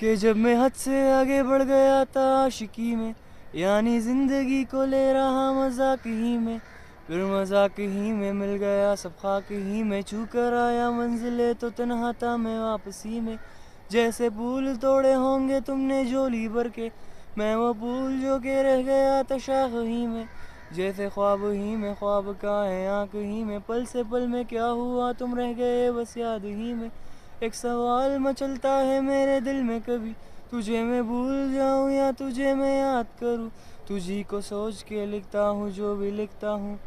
कि जब मैं हद से आगे बढ़ गया था आशिकी में, यानी जिंदगी को ले रहा मजाक ही में, फिर मजाक ही में मिल गया सब खाक ही में, छू कर आया मंजिले तो तन्हा था मैं वापसी में। जैसे फूल तोड़े होंगे तुमने झोली भर के, मैं वो फूल जो के रह गया था शाख ही में। जैसे ख्वाब ही में ख्वाब का है आँख ही में, पल से पल में क्या हुआ तुम रह गए बस याद ही में। एक सवाल मचलता है मेरे दिल में कभी, तुझे मैं भूल जाऊं या तुझे मैं याद करूं। तुझी को सोच के लिखता हूँ जो भी लिखता हूँ,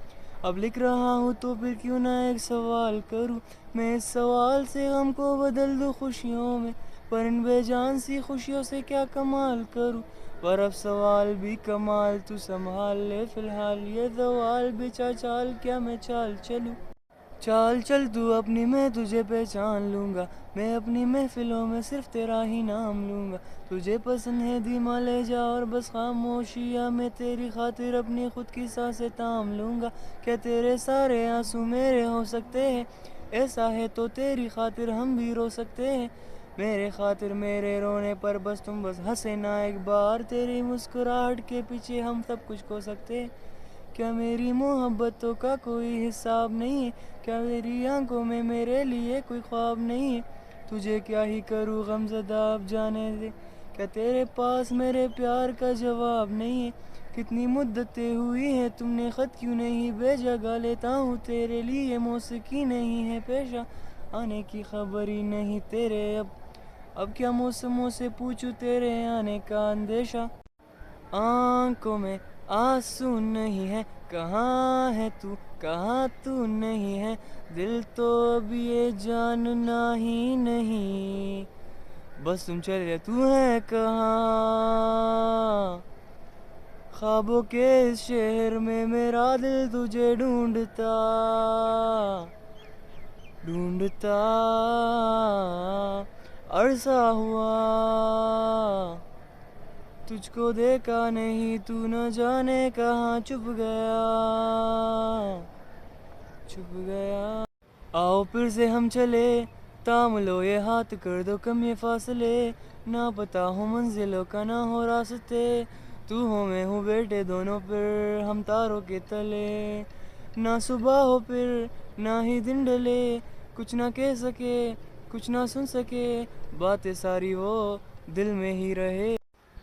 अब लिख रहा हूँ तो फिर क्यों ना एक सवाल करूं। मैं इस सवाल से गम को बदल दूं खुशियों में, पर इन बेजान सी खुशियों से क्या कमाल करूं। पर अब सवाल भी कमाल तू संभाल ले फिलहाल, ये सवाल बिचा चाल क्या मैं चाल चलूं। चाल चल तू अपनी, मैं तुझे पहचान लूंगा, मैं अपनी महफिलों में सिर्फ तेरा ही नाम लूंगा। तुझे पसंद है धीमा ले जा और बस खामोशियाँ, मैं तेरी खातिर अपनी खुद की सांसें थाम लूंगा। क्या तेरे सारे आंसू मेरे हो सकते हैं, ऐसा है तो तेरी खातिर हम भी रो सकते हैं। मेरे खातिर मेरे रोने पर बस तुम बस हंसे ना एक बार, तेरी मुस्कुराहट के पीछे हम सब कुछ खो सकते हैं। क्या मेरी मोहब्बतों का कोई हिसाब नहीं है, क्या मेरी आंखों में मेरे लिए कोई ख्वाब नहीं है। तुझे क्या ही करूँ गमज़दा अब जाने दे, क्या तेरे पास मेरे प्यार का जवाब नहीं है। कितनी मुद्दतें हुई हैं तुमने ख़त क्यों नहीं भेजा, गा लेता हूँ तेरे लिए मौसीकी नहीं है पेशा, आने की खबर ही नहीं तेरे अब क्या मौसमों से पूछूं तेरे आने का अंदेशा। आंखों में आंसू नहीं है, कहाँ है तू कहाँ तू नहीं है, दिल तो अब ये जानना ही नहीं, बस तुम चले तू है कहाँ। ख्वाबों के इस शहर में मेरा दिल तुझे ढूंढता ढूंढता अरसा हुआ, तुझको देखा नहीं तू न जाने कहाँ छुप गया। आओ फिर से हम चले, थाम लो ये हाथ कर दो कम ये फासले, ना पता हो मंजिलों का ना हो रास्ते, तू हो मैं हूँ बैठे दोनों फिर हम तारों के तले। ना सुबह हो फिर ना ही दिन ढले, कुछ ना कह सके कुछ ना सुन सके, बातें सारी वो दिल में ही रहे।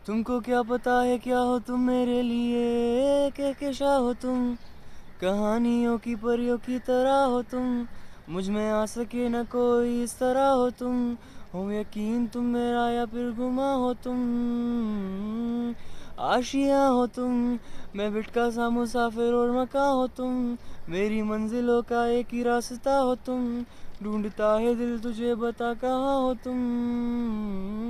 तुमको क्या पता है क्या हो तुम मेरे लिए, कहकशा हो तुम कहानियों की परियों की तरह हो तुम, मुझ में आ सके न कोई इस तरह हो तुम, हो यकीन तुम मेरा या फिर गुमा हो तुम। आशियाँ हो तुम, मैं भटका सा मुसाफिर और मका हो तुम, मेरी मंजिलों का एक ही रास्ता हो तुम, ढूंढता है दिल तुझे बता कहाँ हो तुम।